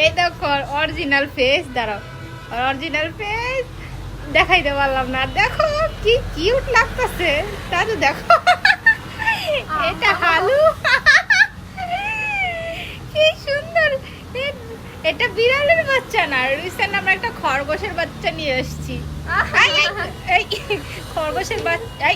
এই দেখো original face, দাঁড়াও, অরিজিনাল ফেস দেখাইতে পারলাম না। দেখো কি কিউট লাগতেছে দাদু, দেখো এটা হালু, কি সুন্দর। এটা বিড়ালের বাচ্চা না, রিসেন্ট আমরা একটা খরগোশের বাচ্চা নিয়ে এসেছি। খরগোশের বাচ্চা,